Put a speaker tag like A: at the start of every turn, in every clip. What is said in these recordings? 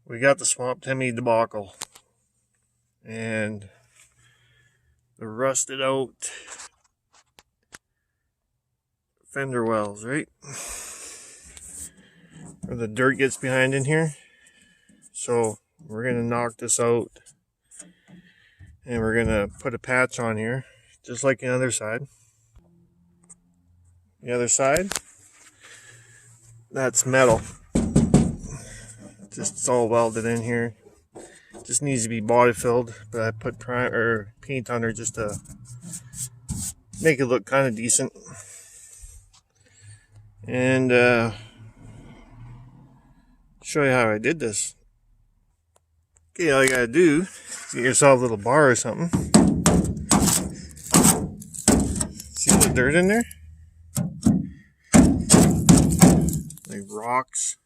A: we got the Swamp Timmy debacle and the rusted out fender wells, right? Where the dirt gets behind in here. So we're going to knock this out and we're going to put a patch on here, just like the other side. The other side, that's metal. Just it's all welded in here. Just needs to be body filled, but I put paint on there just to make it look kind of decent. And show you how I did this. Okay, all you gotta do is get yourself a little bar or something. See the dirt in there? Like rocks.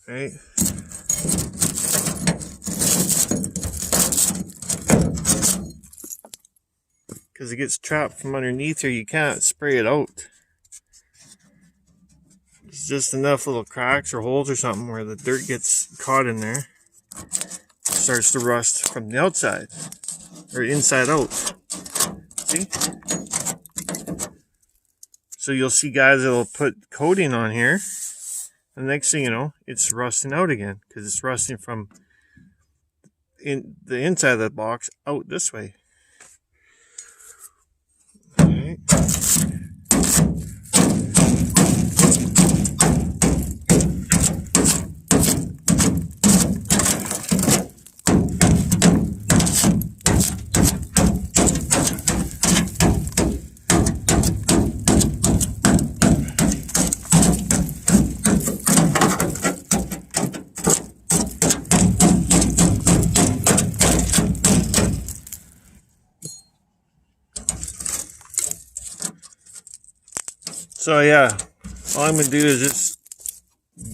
A: Okay. Because it gets trapped from underneath here, you can't spray it out. It's just enough little cracks or holes or something where the dirt gets caught in there. It starts to rust from the outside or inside out. See? So you'll see guys that'll put coating on here. And the next thing you know, it's rusting out again because it's rusting from the inside of that box out this way. All right. So yeah, all I'm going to do is just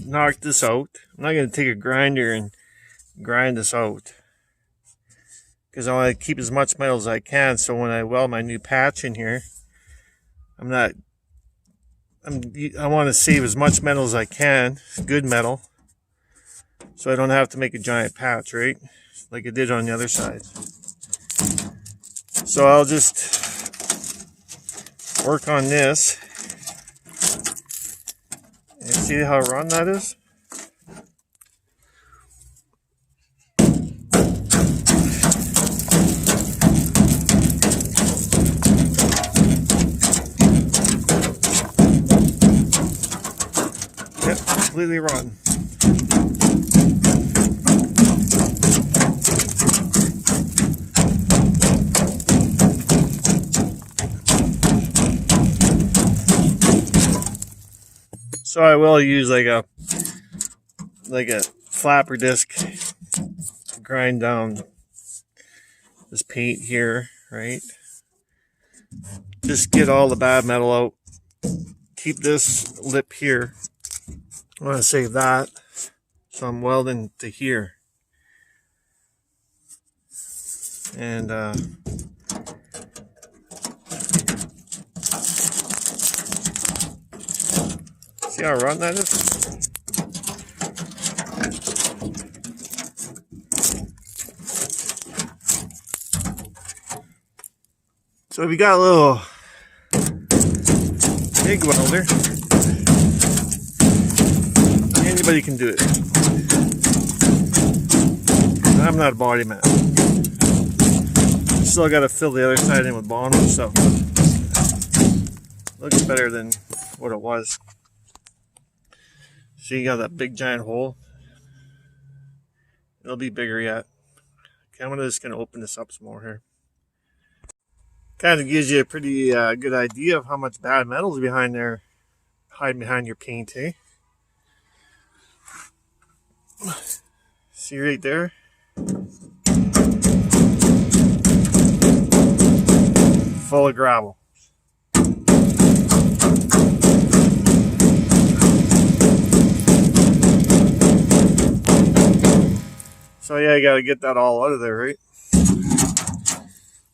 A: knock this out. I'm not going to take a grinder and grind this out, because I want to keep as much metal as I can, so when I weld my new patch in here, I want to save as much metal as I can, good metal, so I don't have to make a giant patch, right? Like I did on the other side. So I'll just work on this. And see how run that is? Yep, completely rotten. So I will use like a flapper disc to grind down this paint here, right? Just get all the bad metal out. Keep this lip here. I want to save that, so I'm welding to here. And see how rotten that is? So if you got a little MIG welder, anybody can do it. I'm not a body man. Still got to fill the other side in with bottom, so looks better than what it was. See, you got that big giant hole. It'll be bigger yet. Okay, I'm just going to open this up some more here. Kind of gives you a pretty good idea of how much bad metal's behind there, hiding behind your paint, eh? See right there? Full of gravel. So yeah, you gotta get that all out of there, right?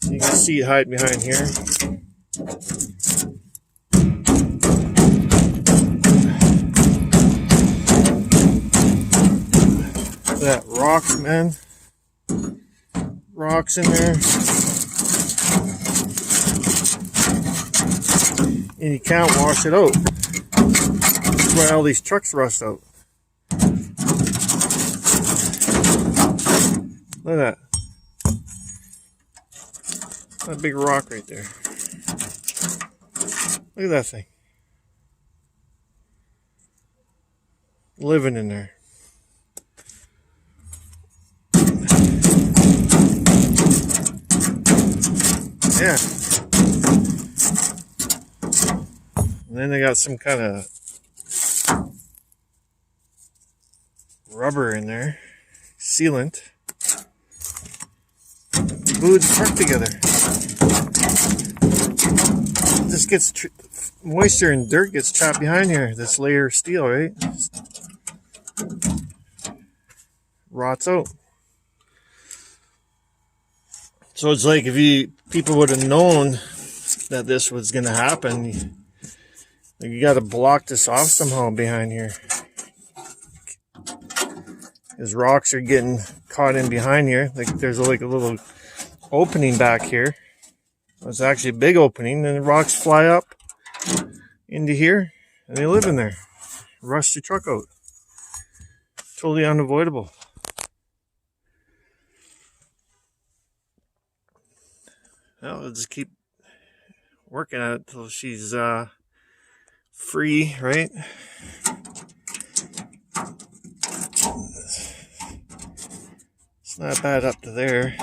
A: You can see it hiding behind here. Look at that rocks, man. Rocks in there. And you can't wash it out. That's why all these trucks rust out. Look at that. That big rock right there. Look at that thing. Living in there. Yeah. And then they got some kind of rubber in there. Sealant. Glued the truck together. This gets moisture and dirt gets trapped behind here. This layer of steel, right? Rots out. So it's like if people would have known that this was going to happen, you got to block this off somehow behind here. Because rocks are getting caught in behind here. Like there's like a little opening back here. It's actually a big opening, and the rocks fly up into here, and they live in there. Rust your truck out. Totally unavoidable. Well, we'll just keep working at it till she's free, right? It's not bad up to there.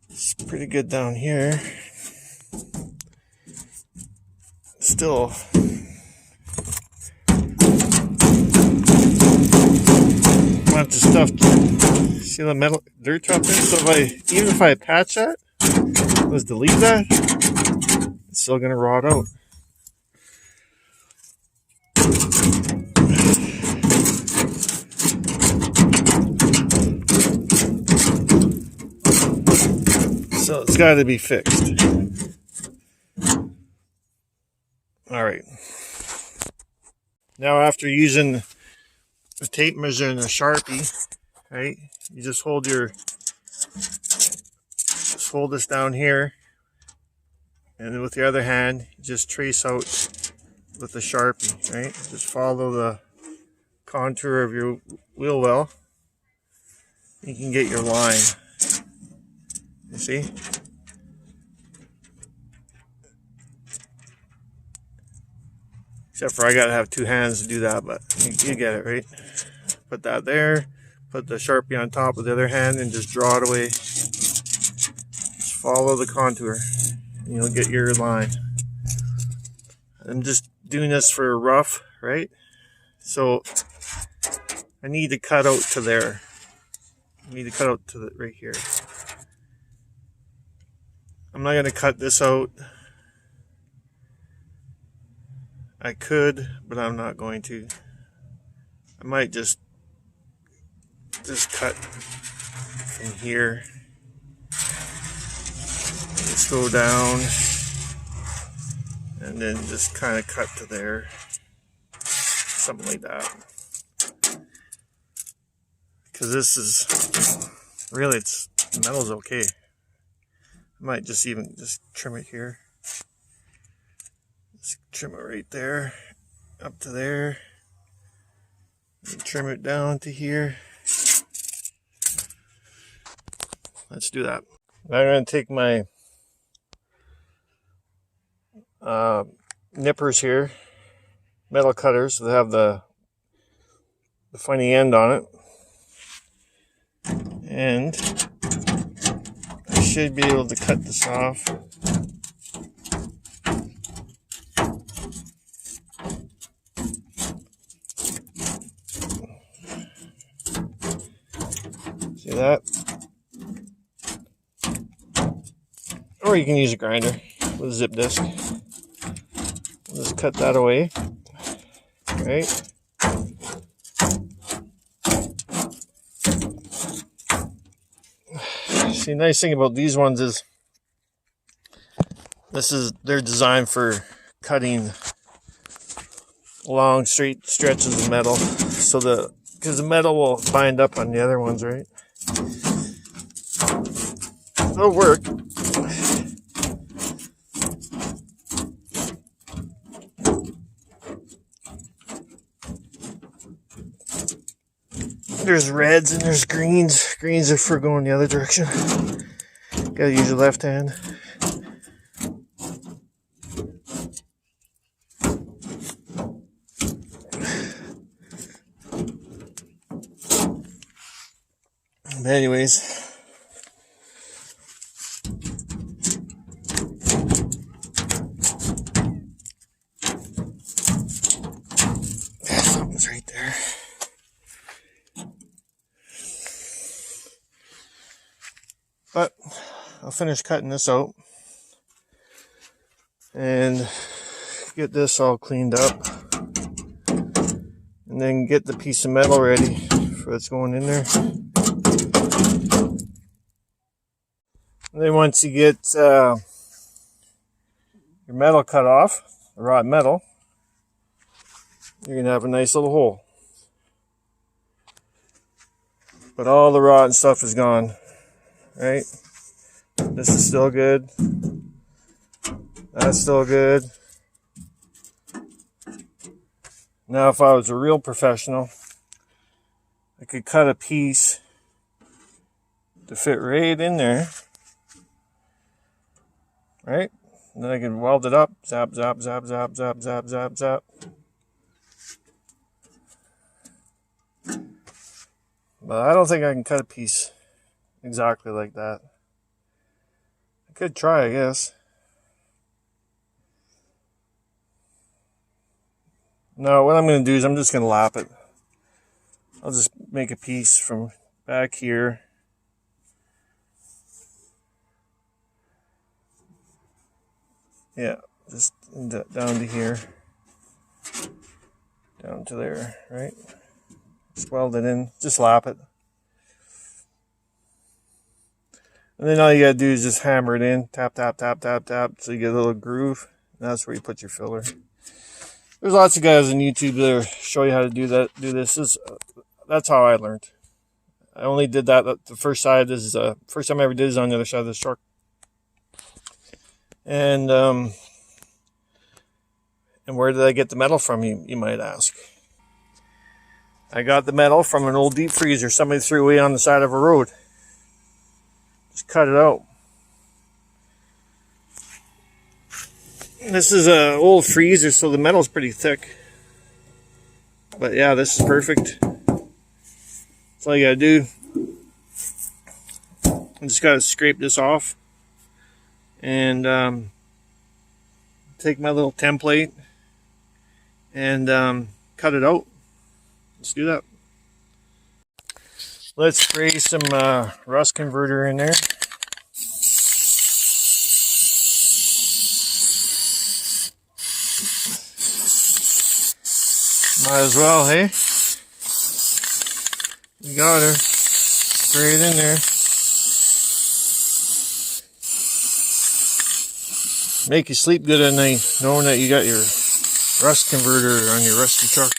A: It's pretty good down here. Still bunch of stuff. See the metal dirt drop there? So even if I patch that, let's delete that, it's still gonna rot out. So it's got to be fixed. All right. Now after using a tape measure and a Sharpie, right? You just hold this down here, and then with the other hand, you just trace out with the Sharpie, right? Just follow the contour of your wheel well. You can get your line. You see? Except for I gotta have two hands to do that, but you get it, right? Put that there, put the Sharpie on top with the other hand, and just draw it away. Just follow the contour, and you'll get your line. I'm just doing this for rough, right? So I need to cut out to there. I need to cut out to right here. I'm not going to cut this out. I could, but I'm not going to. I might just cut from here. Just go down and then just kind of cut to there. Something like that. Because this is really, the metal's okay. I might just trim it here. Just trim it right there, up to there. And trim it down to here. Let's do that. Now I'm going to take my nippers here, metal cutters that have the funny end on it, and I should be able to cut this off. See that? Or you can use a grinder with a zip disc. Just cut that away, right? See, the nice thing about these ones is they're designed for cutting long straight stretches of metal, so because the metal will bind up on the other ones, right? It'll work. There's reds and there's greens. Greens are for going the other direction. Gotta use your left hand. But anyways, something's right there. But I'll finish cutting this out and get this all cleaned up, and then get the piece of metal ready for what's going in there. And then once you get your metal cut off, the wrought metal, you're going to have a nice little hole. But all the rotten stuff is gone, right? This is still good. That's still good. Now if I was a real professional, I could cut a piece to fit right in there, right? And then I can weld it up, zap, zap, zap, zap, zap, zap, zap, zap. But I don't think I can cut a piece exactly like that. I could try, I guess. No, what I'm going to do is I'm just going to lap it. I'll just make a piece from back here. Yeah, just down to here. Down to there, right? Just weld it in, just lap it. And then all you gotta do is just hammer it in, tap, tap, tap, tap, tap, so you get a little groove. And that's where you put your filler. There's lots of guys on YouTube that show you how to do this. That's how I learned. I only did that the first side. This is the first time I ever did is on the other side of the truck. And where did I get the metal from, you might ask? I got the metal from an old deep freezer somebody threw away on the side of a road. Just cut it out. This is an old freezer, so the metal's pretty thick. But yeah, this is perfect. That's all you gotta do. I just gotta scrape this off and take my little template and cut it out. Let's do that. Let's spray some rust converter in there. Might as well, hey? You got her. Spray it in there. Make you sleep good at night, knowing that you got your rust converter on your rusty truck.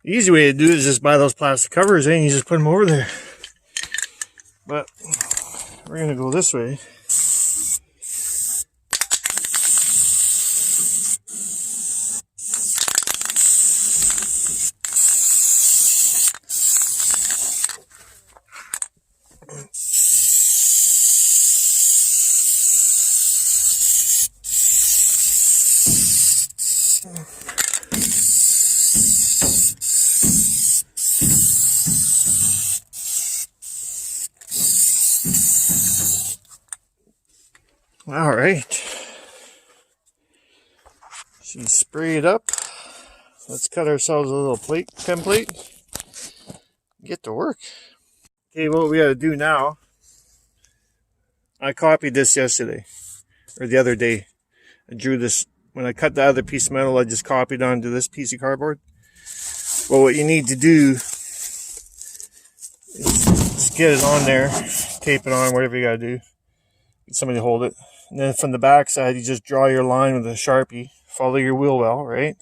A: The easy way to do it is just buy those plastic covers and you just put them over there. But we're going to go this way. All right, she's sprayed up. Let's cut ourselves a little template. get to work. Okay, what we gotta do now, I copied this yesterday, or the other day. I drew this, when I cut the other piece of metal, I just copied onto this piece of cardboard. Well, what you need to do is just get it on there, tape it on, whatever you gotta do. Get somebody to hold it. And then from the back side, you just draw your line with a Sharpie. Follow your wheel well, right?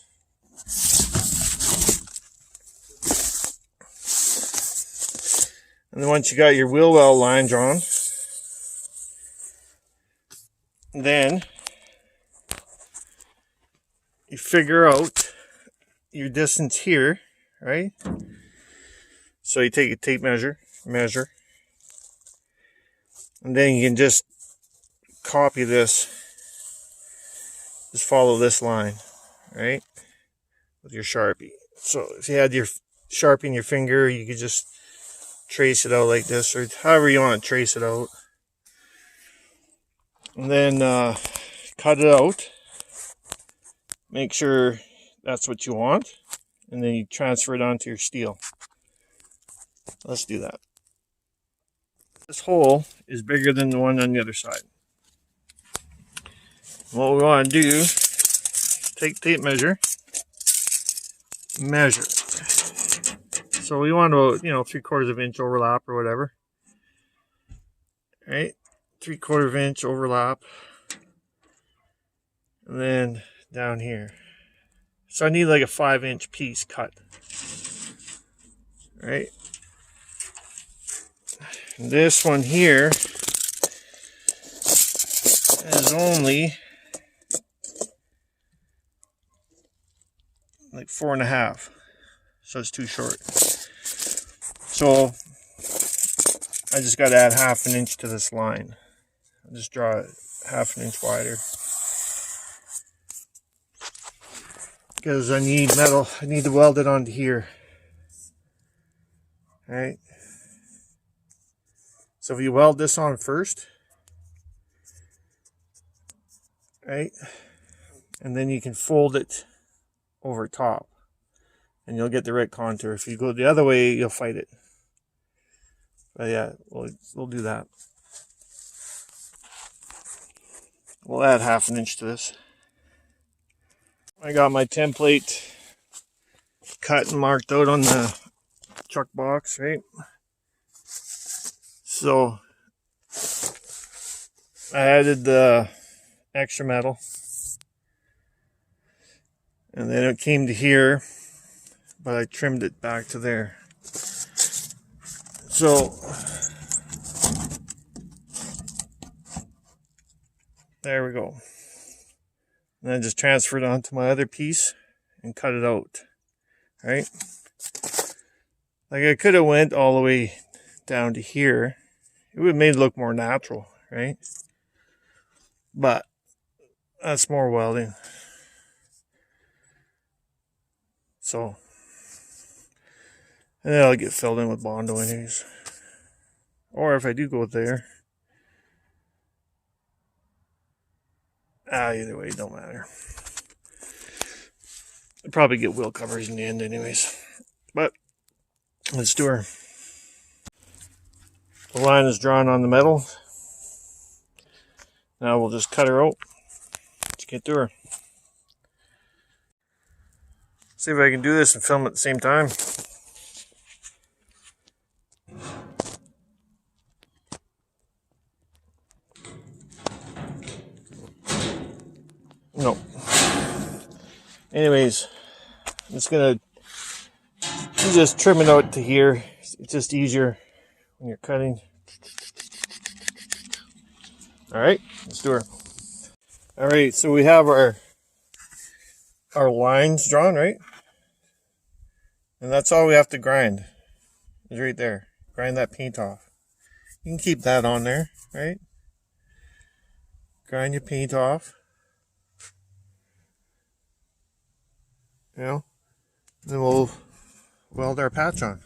A: And then once you got your wheel well line drawn, then you figure out your distance here, right? So you take a tape measure, and then you can just copy this. Just follow this line, right? With your Sharpie. So if you had your Sharpie in your finger, you could just trace it out like this, or however you want to trace it out. And then cut it out. Make sure that's what you want. And then you transfer it onto your steel. Let's do that. This hole is bigger than the one on the other side. What we want to do, take tape measure, measure. So we want to, 3/4 of an inch overlap or whatever. Right? 3/4 of an inch overlap. And then down here. So I need like a 5-inch piece cut. Right? And this one here is only like 4.5. So it's too short. So I just got to add 1/2 inch to this line. I'll just draw it 1/2 inch wider. Because I need metal, I need to weld it onto here. Alright. So if you weld this on first, right, and then you can fold it over top, and you'll get the right contour. If you go the other way, you'll fight it. But yeah, we'll do that. We'll add 1/2 inch to this. I got my template cut and marked out on the chuck box, right? So I added the extra metal, and then it came to here, but I trimmed it back to there. So there we go. And then just transfer it onto my other piece and cut it out. Right? Like I could have went all the way down to here. It would have made it look more natural, right? But that's more welding. So, and then I'll get filled in with Bondo anyways. Or if I do go there, either way, it don't matter. I'll probably get wheel covers in the end anyways. But let's do her. The line is drawn on the metal. Now we'll just cut her out. Let's get to her. See if I can do this and film at the same time. No. Anyways, I'm just gonna just trim it out to here. It's just easier when you're cutting. Alright, let's do her. Alright, so we have our lines drawn, right? And that's all we have to grind. Is right there. Grind that paint off. You can keep that on there, right? Grind your paint off. Then we'll weld our patch on.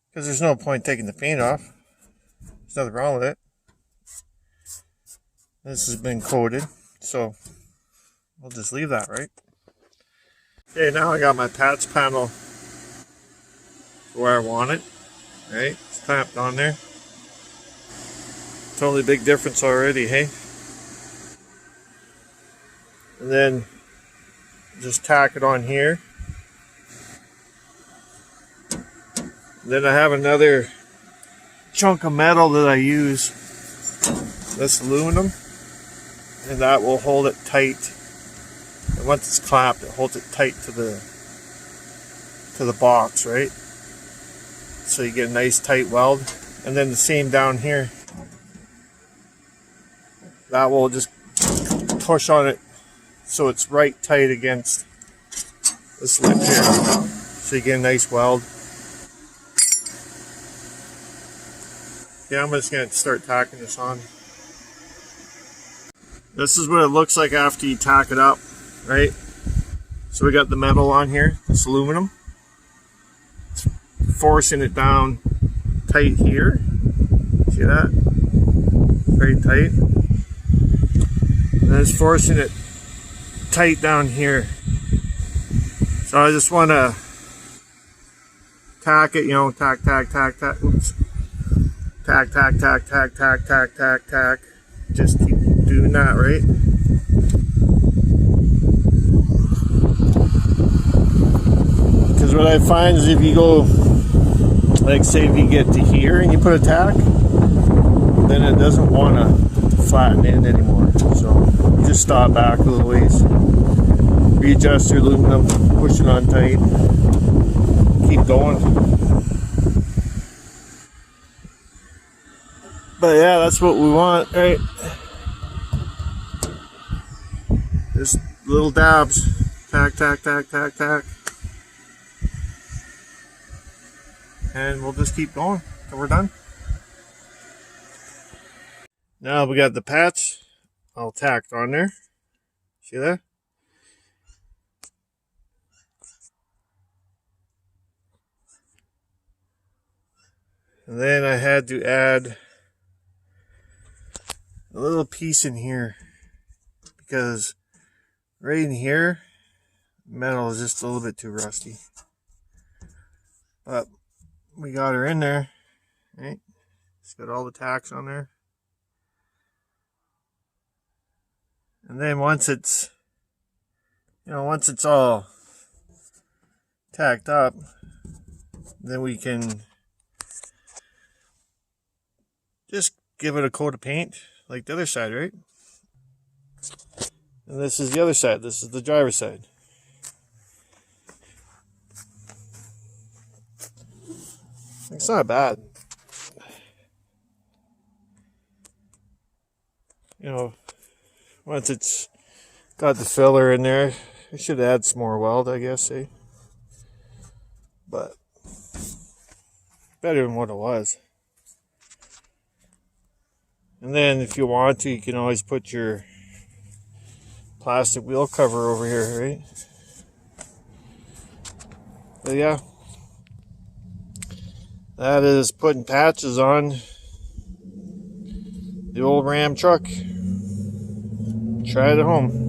A: Because there's no point taking the paint off. There's nothing wrong with it. This has been coated, so we'll just leave that, right? Okay, now I got my patch panel where I want it. Right? It's clamped on there. Totally big difference already, hey? And then just tack it on here. And then I have another chunk of metal that I use. This aluminum. And that will hold it tight. And once it's clamped, it holds it tight to the box, right? So you get a nice tight weld. And then the same down here. That will just push on it so it's right tight against this lip here. So you get a nice weld. Yeah, I'm just going to start tacking this on. This is what it looks like after you tack it up, right? So we got the metal on here, this aluminum. It's forcing it down tight here. See that? Very tight. And then it's forcing it tight down here. So I just want to tack it, you know, tack, tack, tack, tack. Oops. Tack, tack, tack, tack, tack, tack, tack, tack. Just keep doing that, right? Because what I find is if you go, like say if you get to here and you put a tack, then it doesn't want to flatten in anymore. So you just stop back a little ways, readjust your aluminum, push it on tight, keep going. But yeah, that's what we want, right? Just little dabs. Tack, tack, tack, tack, tack. And we'll just keep going till we're done. Now we got the patch all tacked on there. See that? And then I had to add a little piece in here because right in here metal is just a little bit too rusty, but we got her in there, right? It's got all the tacks on there, and then once it's, you know, once it's all tacked up, then we can just give it a coat of paint like the other side, right? And this is the other side. This is the driver's side. It's not bad. You know, once it's got the filler in there, I should add some more weld, I guess, eh? But better than what it was. And then if you want to, you can always put your plastic wheel cover over here, right? But yeah, that is putting patches on the old Ram truck. Try it at home.